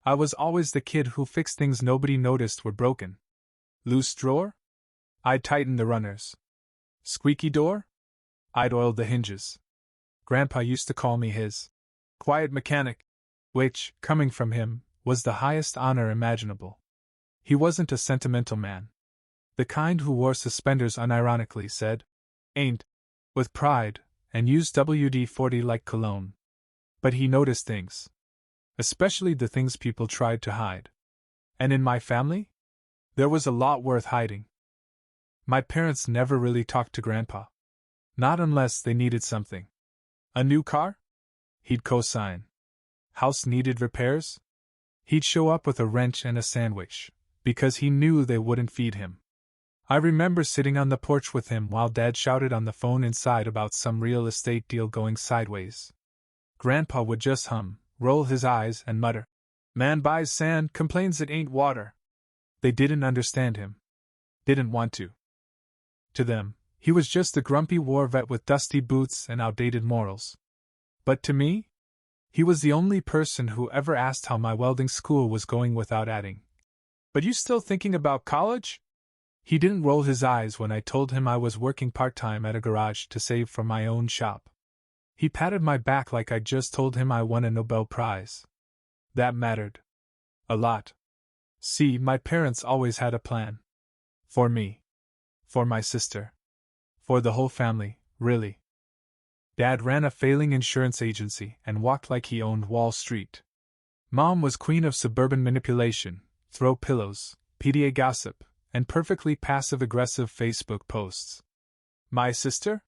I was always the kid who fixed things nobody noticed were broken. Loose drawer? I'd tighten the runners. Squeaky door? I'd oil the hinges. Grandpa used to call me his quiet mechanic, which, coming from him, was the highest honor imaginable. He wasn't a sentimental man. The kind who wore suspenders unironically, said, "Ain't," with pride, and used WD-40 like cologne. But he noticed things. Especially the things people tried to hide. And in my family? There was a lot worth hiding. My parents never really talked to Grandpa. Not unless they needed something. A new car? He'd co-sign. House needed repairs? He'd show up with a wrench and a sandwich, because he knew they wouldn't feed him. I remember sitting on the porch with him while Dad shouted on the phone inside about some real estate deal going sideways. Grandpa would just hum, roll his eyes, and mutter, "Man buys sand, complains it ain't water." They didn't understand him. Didn't want to. To them, he was just a grumpy war vet with dusty boots and outdated morals. But to me, he was the only person who ever asked how my welding school was going without adding, "But you still thinking about college?" He didn't roll his eyes when I told him I was working part-time at a garage to save for my own shop. He patted my back like I'd just told him I won a Nobel Prize. That mattered. A lot. See, my parents always had a plan. For me. For my sister. For the whole family, really. Dad ran a failing insurance agency and walked like he owned Wall Street. Mom was queen of suburban manipulation, throw pillows, PDA gossip, and perfectly passive-aggressive Facebook posts. My sister?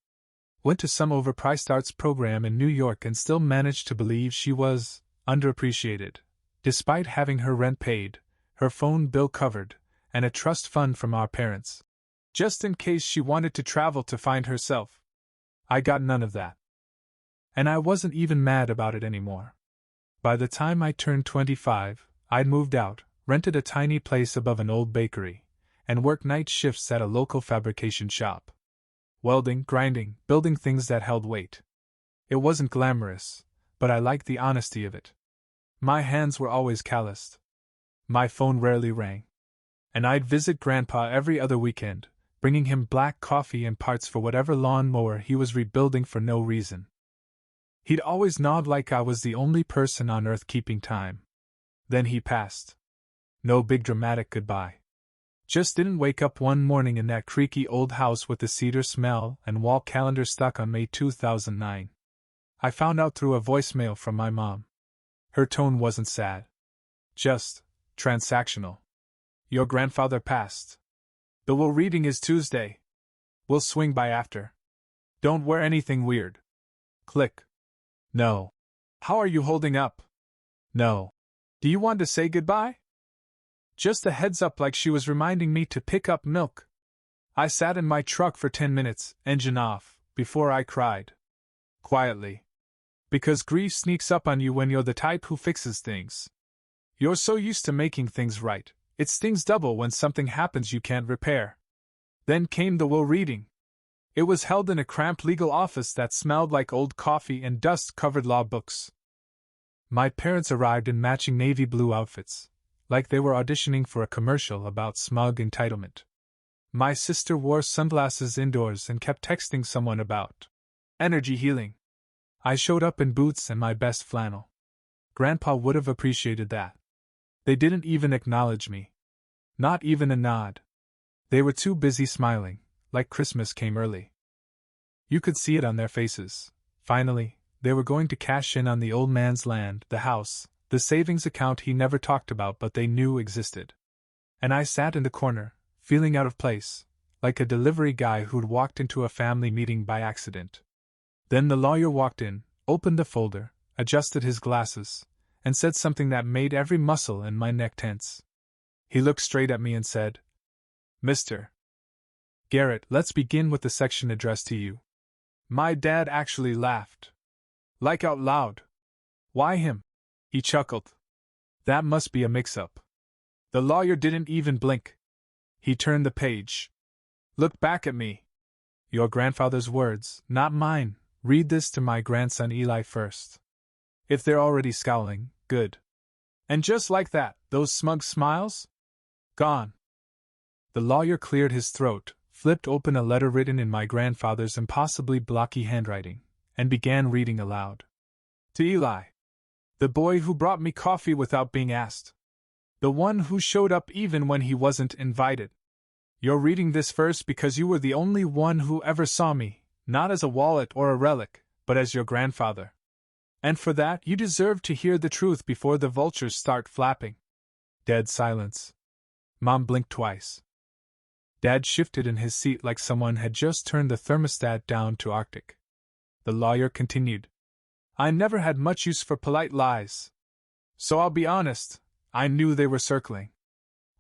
Went to some overpriced arts program in New York and still managed to believe she was underappreciated, despite having her rent paid, her phone bill covered, and a trust fund from our parents, just in case she wanted to travel to find herself. I got none of that. And I wasn't even mad about it anymore. By the time I turned 25, I'd moved out, rented a tiny place above an old bakery, and worked night shifts at a local fabrication shop. Welding, grinding, building things that held weight. It wasn't glamorous, but I liked the honesty of it. My hands were always calloused. My phone rarely rang. And I'd visit Grandpa every other weekend, bringing him black coffee and parts for whatever lawn mower he was rebuilding for no reason. He'd always nod like I was the only person on earth keeping time. Then he passed. No big dramatic goodbye. Just didn't wake up one morning in that creaky old house with the cedar smell and wall calendar stuck on May 2009. I found out through a voicemail from my mom. Her tone wasn't sad. Just transactional. Your grandfather passed. The will reading is Tuesday. We'll swing by after. Don't wear anything weird. Click. No. How are you holding up? No. Do you want to say goodbye? Just a heads up, like she was reminding me to pick up milk. I sat in my truck for 10 minutes, engine off, before I cried. Quietly. Because grief sneaks up on you when you're the type who fixes things. You're so used to making things right, it stings double when something happens you can't repair. Then came the will reading. It was held in a cramped legal office that smelled like old coffee and dust-covered law books. My parents arrived in matching navy blue outfits, like they were auditioning for a commercial about smug entitlement. My sister wore sunglasses indoors and kept texting someone about energy healing. I showed up in boots and my best flannel. Grandpa would have appreciated that. They didn't even acknowledge me. Not even a nod. They were too busy smiling, like Christmas came early. You could see it on their faces. Finally, they were going to cash in on the old man's land, the house, the savings account he never talked about but they knew existed. And I sat in the corner, feeling out of place, like a delivery guy who'd walked into a family meeting by accident. Then the lawyer walked in, opened the folder, adjusted his glasses, and said something that made every muscle in my neck tense. He looked straight at me and said, "Mr. Garrett, let's begin with the section addressed to you." My dad actually laughed. Like out loud. "Why him?" He chuckled. "That must be a mix-up." The lawyer didn't even blink. He turned the page. "Look back at me." Your grandfather's words, not mine. Read this to my grandson Eli first. If they're already scowling, good. And just like that, those smug smiles? Gone. The lawyer cleared his throat, flipped open a letter written in my grandfather's impossibly blocky handwriting, and began reading aloud. To Eli. The boy who brought me coffee without being asked. The one who showed up even when he wasn't invited. You're reading this first because you were the only one who ever saw me, not as a wallet or a relic, but as your grandfather. And for that, you deserve to hear the truth before the vultures start flapping. Dead silence. Mom blinked twice. Dad shifted in his seat like someone had just turned the thermostat down to Arctic. The lawyer continued. I never had much use for polite lies. So I'll be honest, I knew they were circling.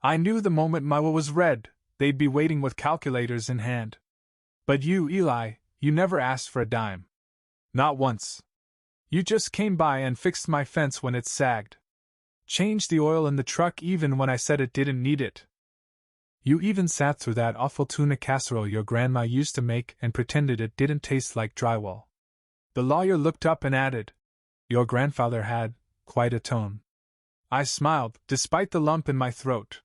I knew the moment my will was read, they'd be waiting with calculators in hand. But you, Eli, you never asked for a dime. Not once. You just came by and fixed my fence when it sagged. Changed the oil in the truck even when I said it didn't need it. You even sat through that awful tuna casserole your grandma used to make and pretended it didn't taste like drywall. The lawyer looked up and added, Your grandfather had quite a tone. I smiled, despite the lump in my throat.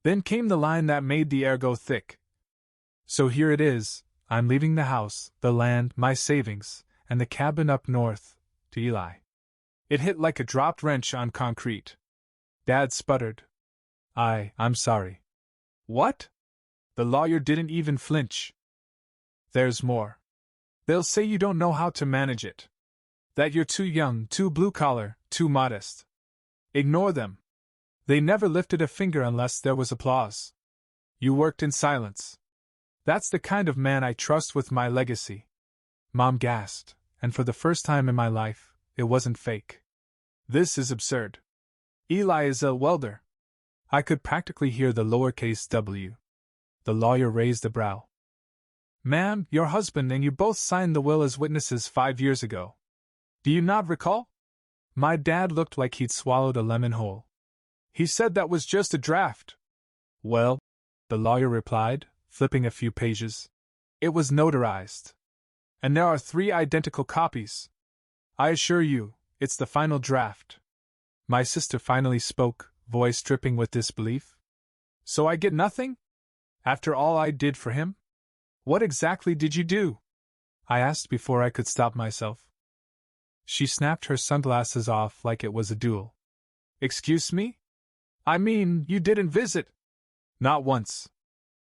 Then came the line that made the air go thick. So here it is, I'm leaving the house, the land, my savings, and the cabin up north, to Eli. It hit like a dropped wrench on concrete. Dad sputtered. I'm sorry. What? The lawyer didn't even flinch. There's more. They'll say you don't know how to manage it. That you're too young, too blue-collar, too modest. Ignore them. They never lifted a finger unless there was applause. You worked in silence. That's the kind of man I trust with my legacy. Mom gasped, and for the first time in my life, it wasn't fake. This is absurd. Eli is a welder. I could practically hear the lowercase w. The lawyer raised a brow. Ma'am, your husband and you both signed the will as witnesses 5 years ago. Do you not recall? My dad looked like he'd swallowed a lemon whole. He said that was just a draft. Well, the lawyer replied, flipping a few pages. It was notarized. And there are 3 identical copies. I assure you, it's the final draft. My sister finally spoke, voice dripping with disbelief. So I get nothing? After all I did for him? What exactly did you do? I asked before I could stop myself. She snapped her sunglasses off like it was a duel. Excuse me? I mean, you didn't visit. Not once.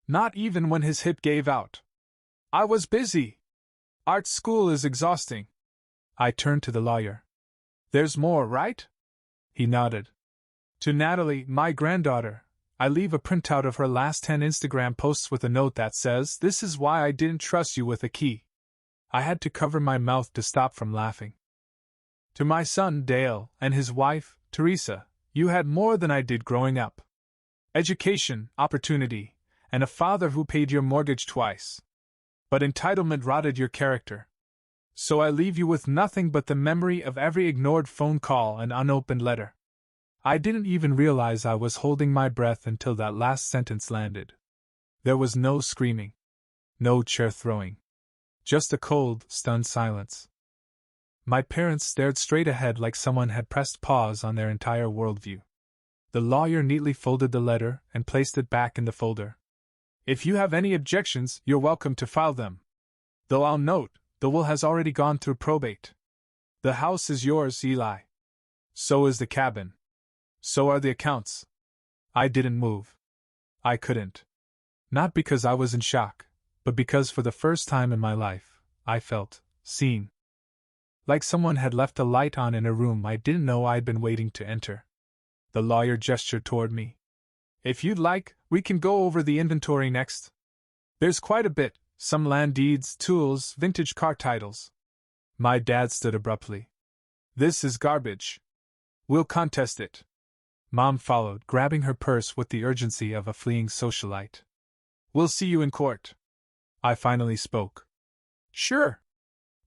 Not even when his hip gave out. I was busy. Art school is exhausting. I turned to the lawyer. There's more, right? He nodded. To Natalie, my granddaughter, I leave a printout of her last 10 Instagram posts with a note that says, This is why I didn't trust you with a key. I had to cover my mouth to stop from laughing. To my son, Dale, and his wife, Teresa, you had more than I did growing up. Education, opportunity, and a father who paid your mortgage twice. But entitlement rotted your character. So I leave you with nothing but the memory of every ignored phone call and unopened letter. I didn't even realize I was holding my breath until that last sentence landed. There was no screaming. No chair throwing. Just a cold, stunned silence. My parents stared straight ahead like someone had pressed pause on their entire worldview. The lawyer neatly folded the letter and placed it back in the folder. If you have any objections, you're welcome to file them. Though I'll note, the will has already gone through probate. The house is yours, Eli. So is the cabin. So are the accounts. I didn't move. I couldn't. Not because I was in shock, but because for the first time in my life, I felt seen. Like someone had left a light on in a room I didn't know I'd been waiting to enter. The lawyer gestured toward me. If you'd like, we can go over the inventory next. There's quite a bit, some land deeds, tools, vintage car titles. My dad stood abruptly. This is garbage. We'll contest it. Mom followed, grabbing her purse with the urgency of a fleeing socialite. We'll see you in court. I finally spoke. Sure.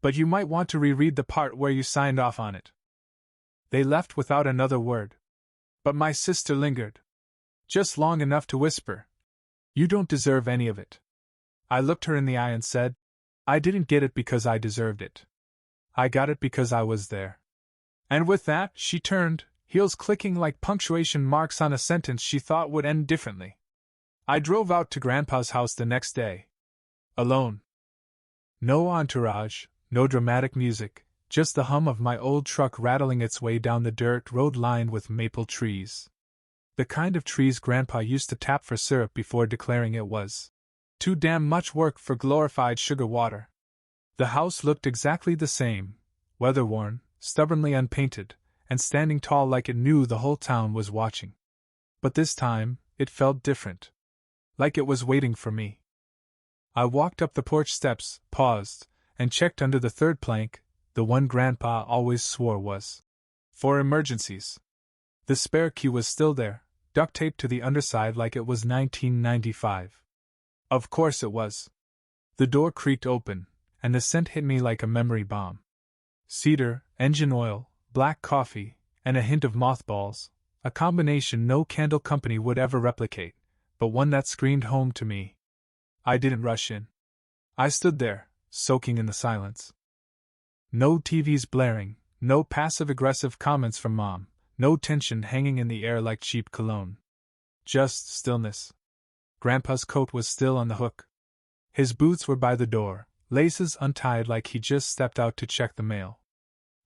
But you might want to reread the part where you signed off on it. They left without another word. But my sister lingered. Just long enough to whisper, You don't deserve any of it. I looked her in the eye and said, I didn't get it because I deserved it. I got it because I was there. And with that, she turned, heels clicking like punctuation marks on a sentence she thought would end differently. I drove out to Grandpa's house the next day. Alone. No entourage, no dramatic music, just the hum of my old truck rattling its way down the dirt road lined with maple trees. The kind of trees Grandpa used to tap for syrup before declaring it was too damn much work for glorified sugar water. The house looked exactly the same, weather-worn, stubbornly unpainted, and standing tall like it knew the whole town was watching. But this time, it felt different. Like it was waiting for me. I walked up the porch steps, paused, and checked under the third plank, the one Grandpa always swore was for emergencies. The spare key was still there, duct taped to the underside like it was 1995. Of course it was. The door creaked open, and the scent hit me like a memory bomb. Cedar, engine oil, black coffee, and a hint of mothballs, a combination no candle company would ever replicate, but one that screamed home to me. I didn't rush in. I stood there, soaking in the silence. No TVs blaring, no passive-aggressive comments from Mom, no tension hanging in the air like cheap cologne. Just stillness. Grandpa's coat was still on the hook. His boots were by the door, laces untied like he just stepped out to check the mail.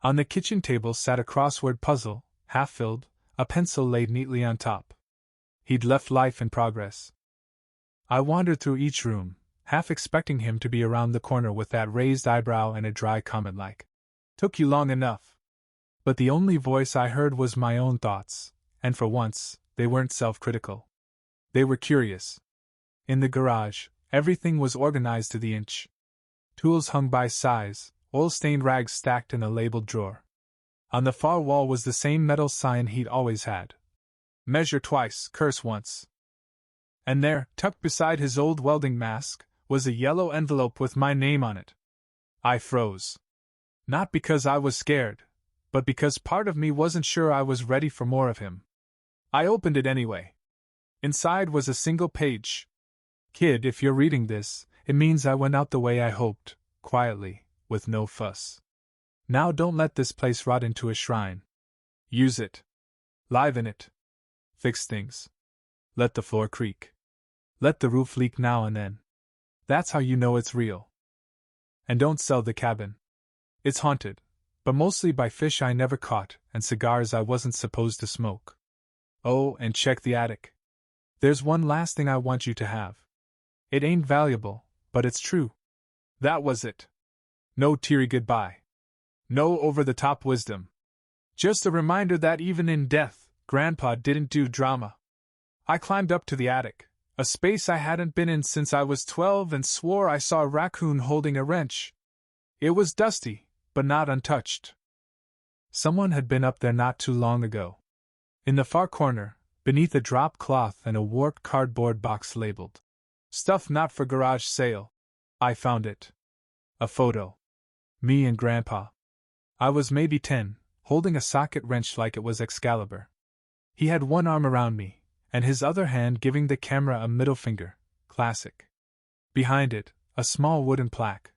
On the kitchen table sat a crossword puzzle, half-filled, a pencil laid neatly on top. He'd left life in progress. I wandered through each room, half expecting him to be around the corner with that raised eyebrow and a dry comment like, "Took you long enough." But the only voice I heard was my own thoughts, and for once, they weren't self-critical. They were curious. In the garage, everything was organized to the inch. Tools hung by size, oil-stained rags stacked in a labeled drawer. On the far wall was the same metal sign he'd always had. Measure twice, curse once. And there, tucked beside his old welding mask, was a yellow envelope with my name on it. I froze. Not because I was scared, but because part of me wasn't sure I was ready for more of him. I opened it anyway. Inside was a single page. "Kid, if you're reading this, it means I went out the way I hoped, quietly, with no fuss. Now don't let this place rot into a shrine. Use it. Liven it. Fix things. Let the floor creak. Let the roof leak now and then. That's how you know it's real. And don't sell the cabin. It's haunted, but mostly by fish I never caught and cigars I wasn't supposed to smoke. Oh, and check the attic. There's one last thing I want you to have. It ain't valuable, but it's true." That was it. No teary goodbye. No over-the-top wisdom. Just a reminder that even in death, Grandpa didn't do drama. I climbed up to the attic, a space I hadn't been in since I was 12, and swore I saw a raccoon holding a wrench. It was dusty, but not untouched. Someone had been up there not too long ago. In the far corner, beneath a drop cloth and a warped cardboard box labeled "Stuff not for garage sale," I found it. A photo. Me and Grandpa. I was maybe 10, holding a socket wrench like it was Excalibur. He had one arm around me, and his other hand giving the camera a middle finger. Classic. Behind it, a small wooden plaque.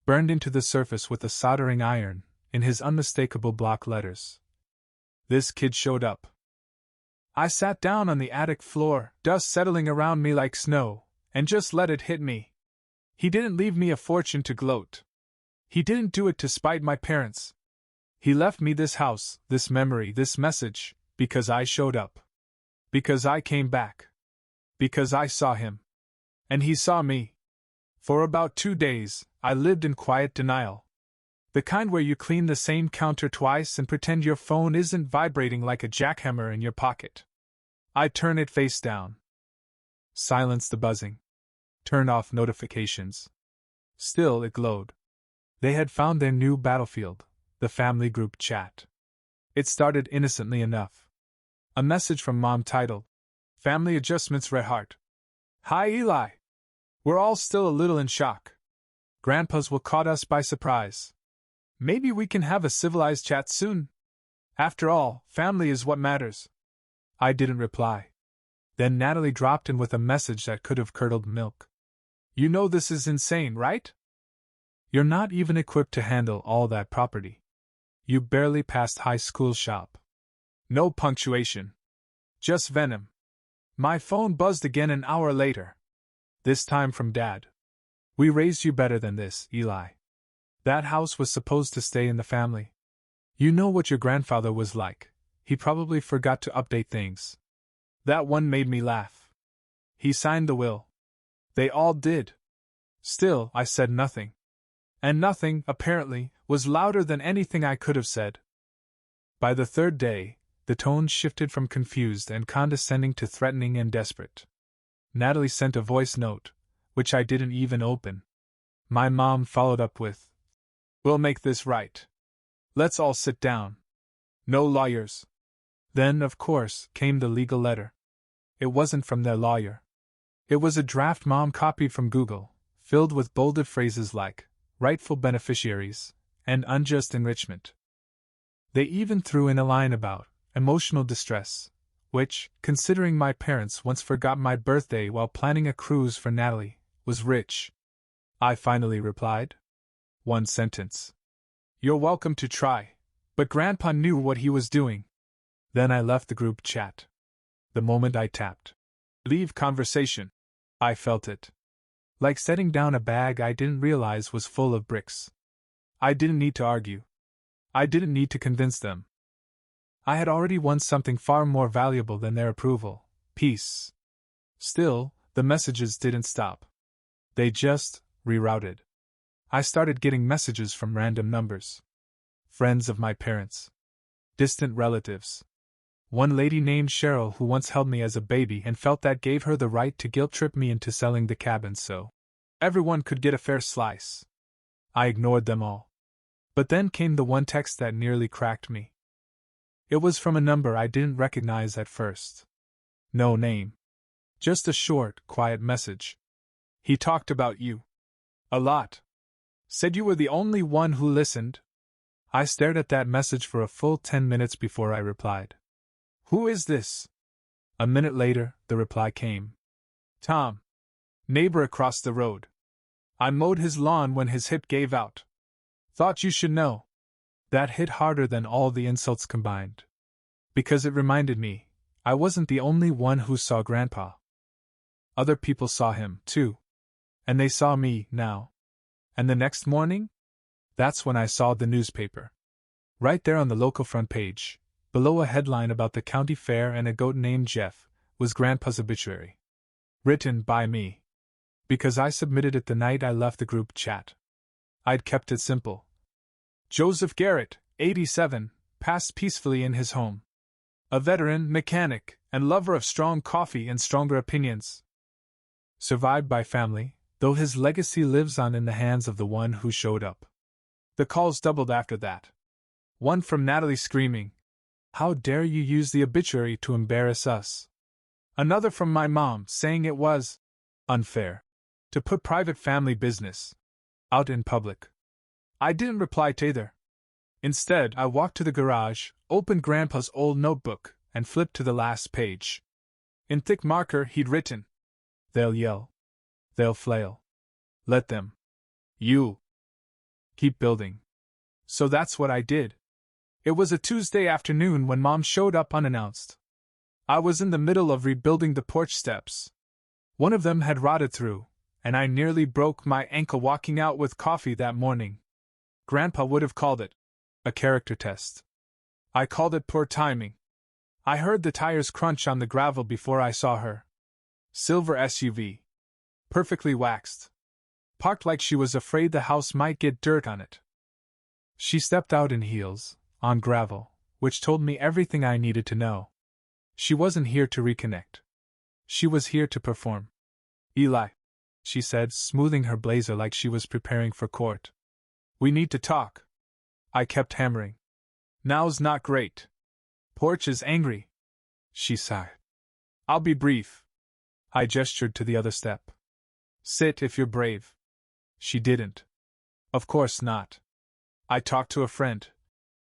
Burned into the surface with a soldering iron, in his unmistakable block letters. This kid showed up. I sat down on the attic floor, dust settling around me like snow, and just let it hit me. He didn't leave me a fortune to gloat. He didn't do it to spite my parents. He left me this house, this memory, this message, because I showed up. Because I came back. Because I saw him. And he saw me. For about 2 days, I lived in quiet denial. The kind where you clean the same counter twice and pretend your phone isn't vibrating like a jackhammer in your pocket. I turn it face down. Silence the buzzing. Turn off notifications. Still it glowed. They had found their new battlefield, the family group chat. It started innocently enough. A message from Mom titled, "Family Adjustments Red Heart." "Hi Eli. We're all still a little in shock. Grandpa's will caught us by surprise. Maybe we can have a civilized chat soon. After all, family is what matters." I didn't reply. Then Natalie dropped in with a message that could have curdled milk. "You know this is insane, right? You're not even equipped to handle all that property. You barely passed high school shop. No punctuation. Just venom. My phone buzzed again an hour later. This time from Dad. We raised you better than this, Eli. That house was supposed to stay in the family. You know what your grandfather was like. He probably forgot to update things. That one made me laugh. He signed the will. They all did. Still, I said nothing. And nothing, apparently, was louder than anything I could have said. By the third day, the tone shifted from confused and condescending to threatening and desperate. Natalie sent a voice note, which I didn't even open. My mom followed up with, "We'll make this right. Let's all sit down. No lawyers." Then, of course, came the legal letter. It wasn't from their lawyer. It was a draft Mom copied from Google, filled with bolded phrases like, rightful beneficiaries, and unjust enrichment. They even threw in a line about emotional distress, which, considering my parents once forgot my birthday while planning a cruise for Natalie, was rich. I finally replied. One sentence. "You're welcome to try, but Grandpa knew what he was doing." Then I left the group chat. The moment I tapped leave conversation, I felt it. Like setting down a bag I didn't realize was full of bricks. I didn't need to argue. I didn't need to convince them. I had already won something far more valuable than their approval: peace. Still, the messages didn't stop. They just rerouted. I started getting messages from random numbers. Friends of my parents. Distant relatives. One lady named Cheryl who once held me as a baby and felt that gave her the right to guilt-trip me into selling the cabin so everyone could get a fair slice. I ignored them all. But then came the one text that nearly cracked me. It was from a number I didn't recognize at first. No name. Just a short, quiet message. "He talked about you. A lot. Said you were the only one who listened." I stared at that message for a full 10 minutes before I replied. "Who is this?" A minute later, the reply came. "Tom. Neighbor across the road. I mowed his lawn when his hip gave out. Thought you should know." That hit harder than all the insults combined. Because it reminded me, I wasn't the only one who saw Grandpa. Other people saw him, too. And they saw me, now. And the next morning? That's when I saw the newspaper. Right there on the local front page, below a headline about the county fair and a goat named Jeff, was Grandpa's obituary. Written by me. Because I submitted it the night I left the group chat. I'd kept it simple. Joseph Garrett, 87, passed peacefully in his home. A veteran, mechanic, and lover of strong coffee and stronger opinions. Survived by family, though his legacy lives on in the hands of the one who showed up. The calls doubled after that. One from Natalie screaming, "How dare you use the obituary to embarrass us?" Another from my mom saying it was unfair to put private family business out in public. I didn't reply to either. Instead, I walked to the garage, opened Grandpa's old notebook, and flipped to the last page. In thick marker, he'd written, "They'll yell. They'll flail. Let them. You. Keep building." So that's what I did. It was a Tuesday afternoon when Mom showed up unannounced. I was in the middle of rebuilding the porch steps. One of them had rotted through, and I nearly broke my ankle walking out with coffee that morning. Grandpa would have called it a character test. I called it poor timing. I heard the tires crunch on the gravel before I saw her. Silver SUV. Perfectly waxed. Parked like she was afraid the house might get dirt on it. She stepped out in heels, on gravel, which told me everything I needed to know. She wasn't here to reconnect. She was here to perform. "Eli," she said, smoothing her blazer like she was preparing for court. "We need to talk." I kept hammering. "Now's not great. Porch is angry." She sighed. "I'll be brief." I gestured to the other step. "Sit if you're brave." She didn't. "Of course not. I talked to a friend,"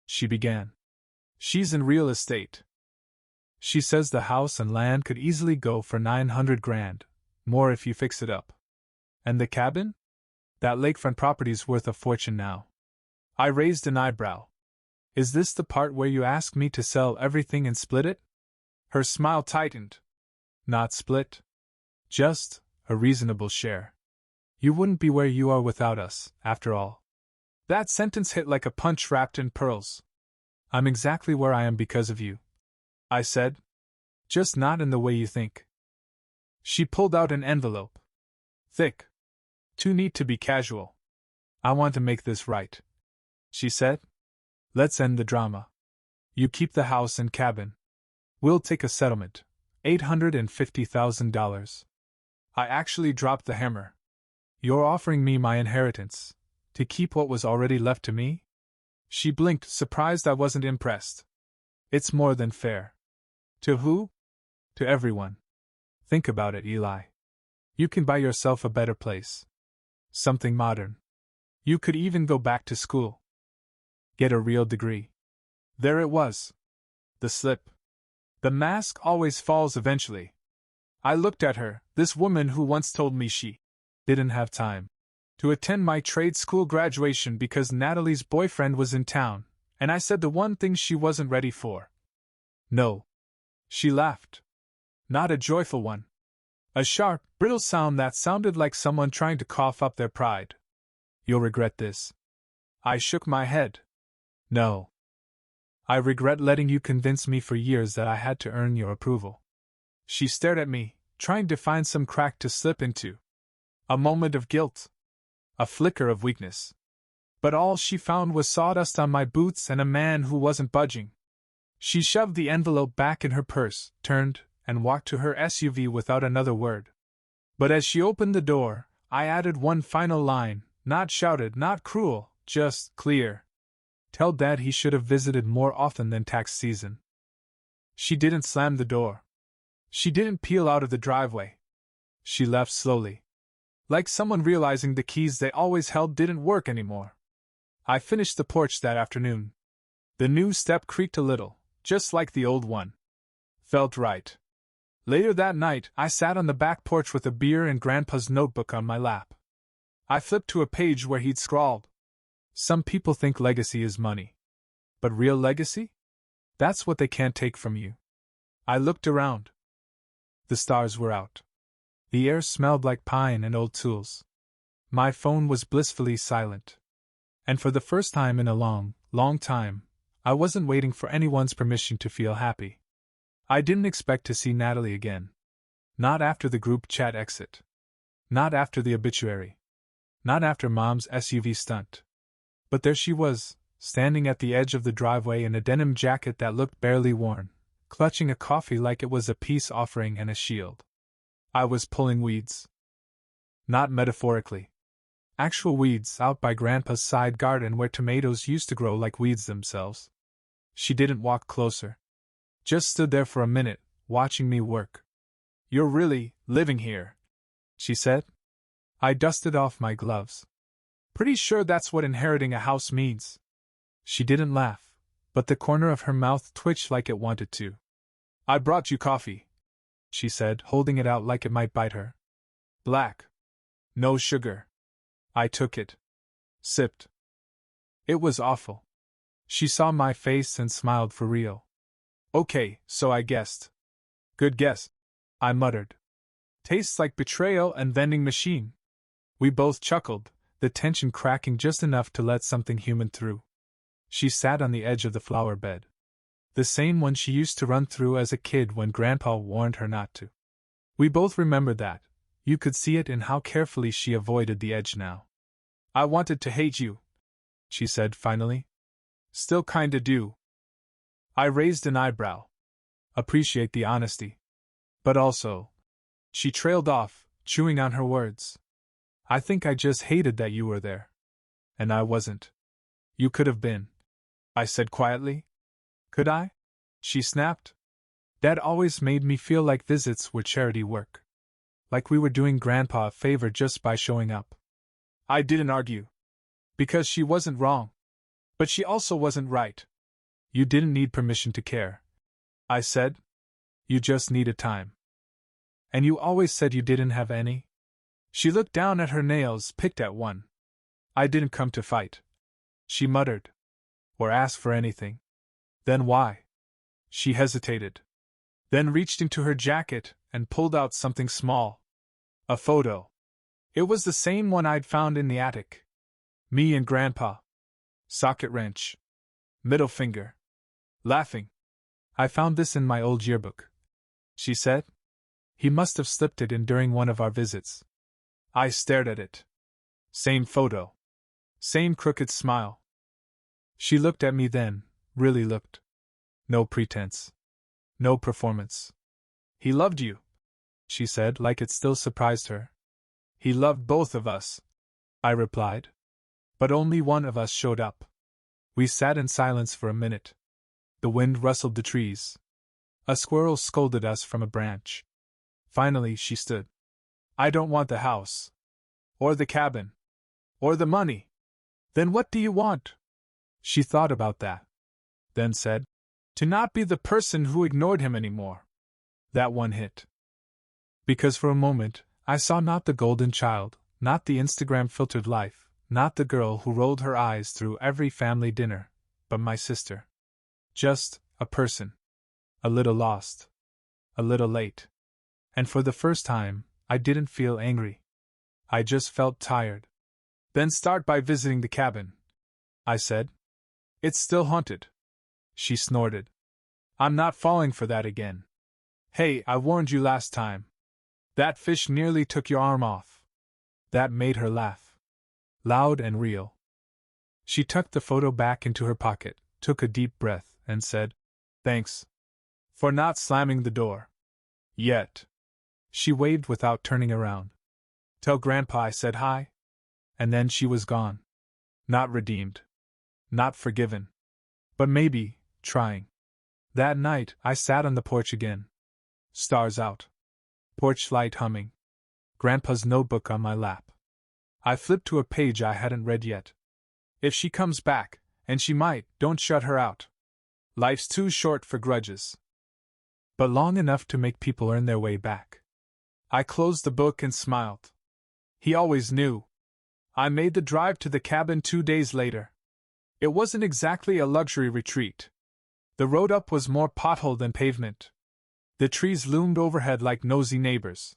she began. "She's in real estate. She says the house and land could easily go for 900 grand, more if you fix it up. And the cabin? That lakefront property's worth a fortune now." I raised an eyebrow. Is this the part where you ask me to sell everything and split it? Her smile tightened. Not split. Just a reasonable share. You wouldn't be where you are without us, after all. That sentence hit like a punch wrapped in pearls. I'm exactly where I am because of you, I said. Just not in the way you think. She pulled out an envelope. Thick. Too neat to be casual. I want to make this right, she said. Let's end the drama. You keep the house and cabin. We'll take a settlement. $850,000. I actually dropped the hammer. You're offering me my inheritance, to keep what was already left to me? She blinked, surprised I wasn't impressed. It's more than fair. To who? To everyone. Think about it, Eli. You can buy yourself a better place. Something modern. You could even go back to school. Get a real degree. There it was. The slip. The mask always falls eventually. I looked at her, this woman who once told me she didn't have time to attend my trade school graduation because Natalie's boyfriend was in town, and I said the one thing she wasn't ready for. No. She laughed. Not a joyful one. A sharp, brittle sound that sounded like someone trying to cough up their pride. You'll regret this. I shook my head. No. I regret letting you convince me for years that I had to earn your approval. She stared at me, trying to find some crack to slip into. A moment of guilt. A flicker of weakness. But all she found was sawdust on my boots and a man who wasn't budging. She shoved the envelope back in her purse, turned, and walked to her SUV without another word. But as she opened the door, I added one final line, not shouted, not cruel, just clear. Tell Dad he should have visited more often than tax season. She didn't slam the door. She didn't peel out of the driveway. She left slowly. Like someone realizing the keys they always held didn't work anymore. I finished the porch that afternoon. The new step creaked a little, just like the old one. Felt right. Later that night, I sat on the back porch with a beer and Grandpa's notebook on my lap. I flipped to a page where he'd scrawled. Some people think legacy is money. But real legacy? That's what they can't take from you. I looked around. The stars were out. The air smelled like pine and old tools. My phone was blissfully silent. And for the first time in a long, long time, I wasn't waiting for anyone's permission to feel happy. I didn't expect to see Natalie again. Not after the group chat exit. Not after the obituary. Not after Mom's SUV stunt. But there she was, standing at the edge of the driveway in a denim jacket that looked barely worn, clutching a coffee like it was a peace offering and a shield. I was pulling weeds. Not metaphorically. Actual weeds out by Grandpa's side garden where tomatoes used to grow like weeds themselves. She didn't walk closer. Just stood there for a minute, watching me work. You're really living here, she said. I dusted off my gloves. Pretty sure that's what inheriting a house means. She didn't laugh, but the corner of her mouth twitched like it wanted to. I brought you coffee, she said, holding it out like it might bite her. Black. No sugar. I took it. Sipped. It was awful. She saw my face and smiled for real. Okay, so I guessed. Good guess, I muttered. Tastes like betrayal and vending machine. We both chuckled, the tension cracking just enough to let something human through. She sat on the edge of the flower bed. The same one she used to run through as a kid when Grandpa warned her not to. We both remembered that. You could see it in how carefully she avoided the edge now. I wanted to hate you, she said finally. Still kinda do. I raised an eyebrow. Appreciate the honesty. But also. She trailed off, chewing on her words. I think I just hated that you were there. And I wasn't. You could have been, I said quietly. Could I? She snapped. Dad always made me feel like visits were charity work. Like we were doing Grandpa a favor just by showing up. I didn't argue. Because she wasn't wrong. But she also wasn't right. You didn't need permission to care, I said. You just needed time. And you always said you didn't have any? She looked down at her nails, picked at one. I didn't come to fight, she muttered. or ask for anything. Then why? She hesitated. Then reached into her jacket and pulled out something small. A photo. It was the same one I'd found in the attic. Me and Grandpa. Socket wrench. Middle finger. Laughing. I found this in my old yearbook, she said. He must have slipped it in during one of our visits. I stared at it. Same photo. Same crooked smile. She looked at me then, really looked. No pretense. No performance. He loved you, she said, like it still surprised her. He loved both of us, I replied. But only one of us showed up. We sat in silence for a minute. The wind rustled the trees. A squirrel scolded us from a branch. Finally, she stood. I don't want the house. Or the cabin. Or the money. Then what do you want? She thought about that. Then said, to not be the person who ignored him anymore. That one hit. Because for a moment, I saw not the golden child, not the Instagram-filtered life, not the girl who rolled her eyes through every family dinner, but my sister. Just a person. A little lost. A little late. And for the first time, I didn't feel angry. I just felt tired. Then start by visiting the cabin, I said. It's still haunted. She snorted. I'm not falling for that again. Hey, I warned you last time. That fish nearly took your arm off. That made her laugh. Loud and real. She tucked the photo back into her pocket, took a deep breath, and said, thanks. For not slamming the door. Yet. She waved without turning around. Tell Grandpa I said hi. And then she was gone. Not redeemed. Not forgiven. But maybe, trying. That night, I sat on the porch again. Stars out. Porch light humming. Grandpa's notebook on my lap. I flipped to a page I hadn't read yet. If she comes back, and she might, don't shut her out. Life's too short for grudges. But long enough to make people earn their way back. I closed the book and smiled. He always knew. I made the drive to the cabin 2 days later. It wasn't exactly a luxury retreat. The road up was more pothole than pavement. The trees loomed overhead like nosy neighbors.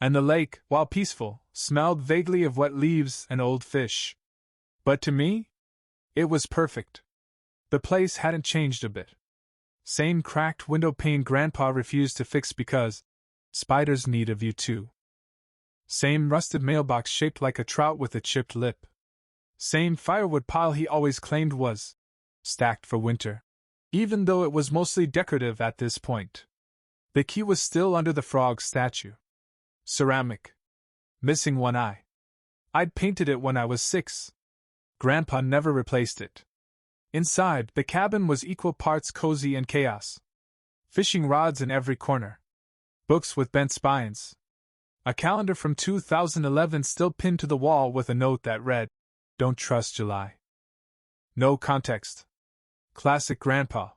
And the lake, while peaceful, smelled vaguely of wet leaves and old fish. But to me, it was perfect. The place hadn't changed a bit. Same cracked window pane Grandpa refused to fix because spiders need a view too. Same rusted mailbox shaped like a trout with a chipped lip. Same firewood pile he always claimed was stacked for winter, even though it was mostly decorative at this point. The key was still under the frog statue. Ceramic. Missing one eye. I'd painted it when I was 6. Grandpa never replaced it. Inside, the cabin was equal parts cozy and chaos. Fishing rods in every corner. Books with bent spines. A calendar from 2011 still pinned to the wall with a note that read, Don't trust July. No context. Classic Grandpa.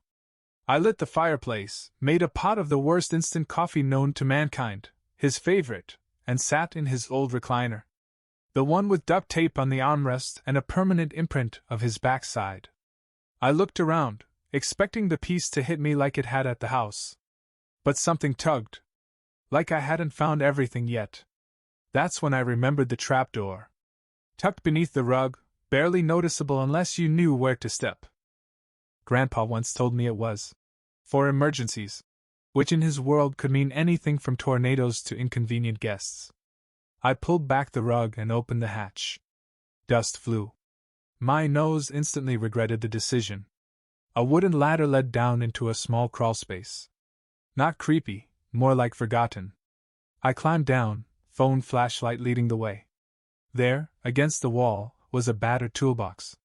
I lit the fireplace, made a pot of the worst instant coffee known to mankind, his favorite, and sat in his old recliner. The one with duct tape on the armrest and a permanent imprint of his backside. I looked around, expecting the piece to hit me like it had at the house. But something tugged. Like I hadn't found everything yet. That's when I remembered the trapdoor. Tucked beneath the rug, barely noticeable unless you knew where to step. Grandpa once told me it was for emergencies, which in his world could mean anything from tornadoes to inconvenient guests. I pulled back the rug and opened the hatch. Dust flew. My nose instantly regretted the decision. A wooden ladder led down into a small crawlspace. Not creepy, more like forgotten. I climbed down, phone flashlight leading the way. There, against the wall, was a battered toolbox.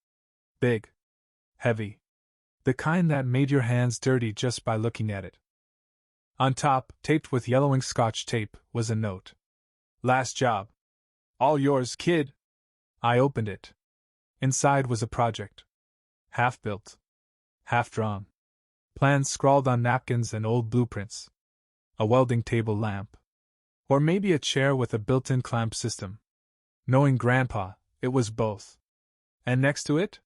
Big. Heavy. The kind that made your hands dirty just by looking at it. On top, taped with yellowing Scotch tape, was a note. Last job. All yours, kid. I opened it. Inside was a project. Half built. Half drawn. Plans scrawled on napkins and old blueprints. A welding table lamp. Or maybe a chair with a built-in clamp system. Knowing Grandpa, it was both. And next to it?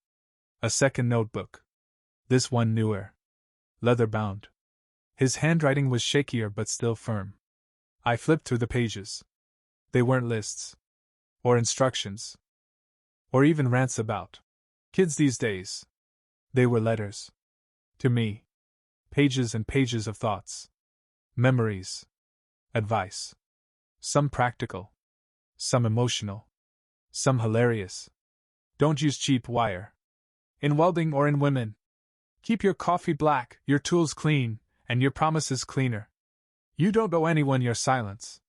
A second notebook. This one newer. Leather bound. His handwriting was shakier but still firm. I flipped through the pages. They weren't lists. Or instructions. Or even rants about kids these days. They were letters. To me. Pages and pages of thoughts. Memories. Advice. Some practical. Some emotional. Some hilarious. Don't use cheap wire. In welding or in women. Keep your coffee black, your tools clean, and your promises cleaner. You don't owe anyone your silence.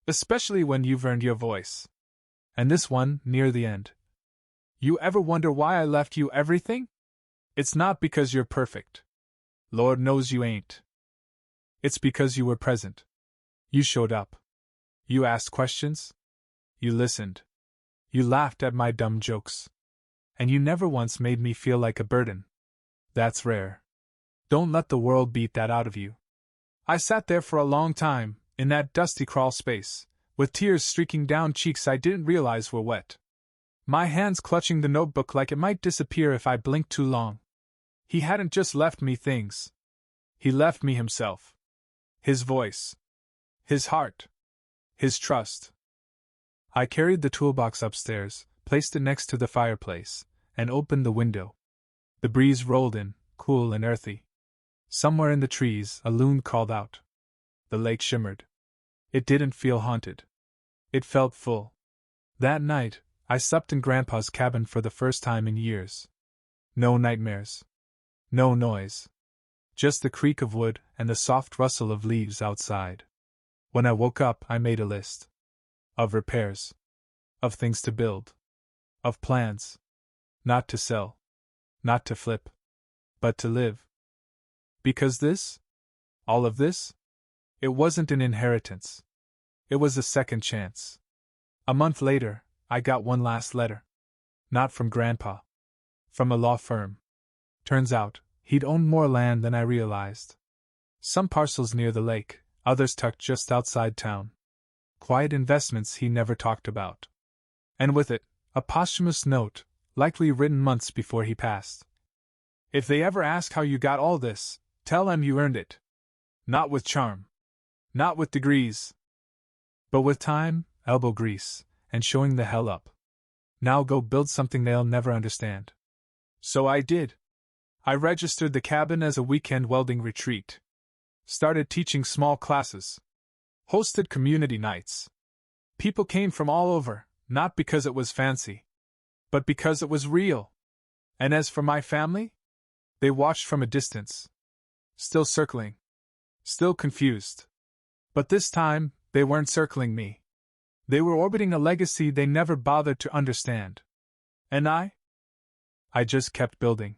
Especially when you've earned your voice. And this one, near the end. You ever wonder why I left you everything? It's not because you're perfect. Lord knows you ain't. It's because you were present. You showed up. You asked questions. You listened. You laughed at my dumb jokes. And you never once made me feel like a burden. That's rare. Don't let the world beat that out of you. I sat there for a long time, in that dusty crawl space, with tears streaking down cheeks I didn't realize were wet. My hands clutching the notebook like it might disappear if I blinked too long. He hadn't just left me things. He left me himself. His voice. His heart. His trust. I carried the toolbox upstairs, placed it next to the fireplace, and opened the window. The breeze rolled in, cool and earthy. Somewhere in the trees, a loon called out. The lake shimmered. It didn't feel haunted. It felt full. That night, I slept in Grandpa's cabin for the first time in years. No nightmares. No noise. Just the creak of wood and the soft rustle of leaves outside. When I woke up, I made a list. Of repairs. Of things to build. Of plans. Not to sell. Not to flip. But to live. Because this? All of this? It wasn't an inheritance. It was a second chance. A month later, I got one last letter. Not from Grandpa. From a law firm. Turns out, he'd owned more land than I realized. Some parcels near the lake, others tucked just outside town. Quiet investments he never talked about. And with it, a posthumous note, likely written months before he passed. If they ever ask how you got all this, tell them you earned it. Not with charm. Not with degrees. But with time, elbow grease, and showing the hell up. Now go build something they'll never understand. So I did. I registered the cabin as a weekend welding retreat. Started teaching small classes. Hosted community nights. People came from all over, not because it was fancy, but because it was real. And as for my family? They watched from a distance. Still circling. Still confused. But this time, they weren't circling me. They were orbiting a legacy they never bothered to understand. And I just kept building.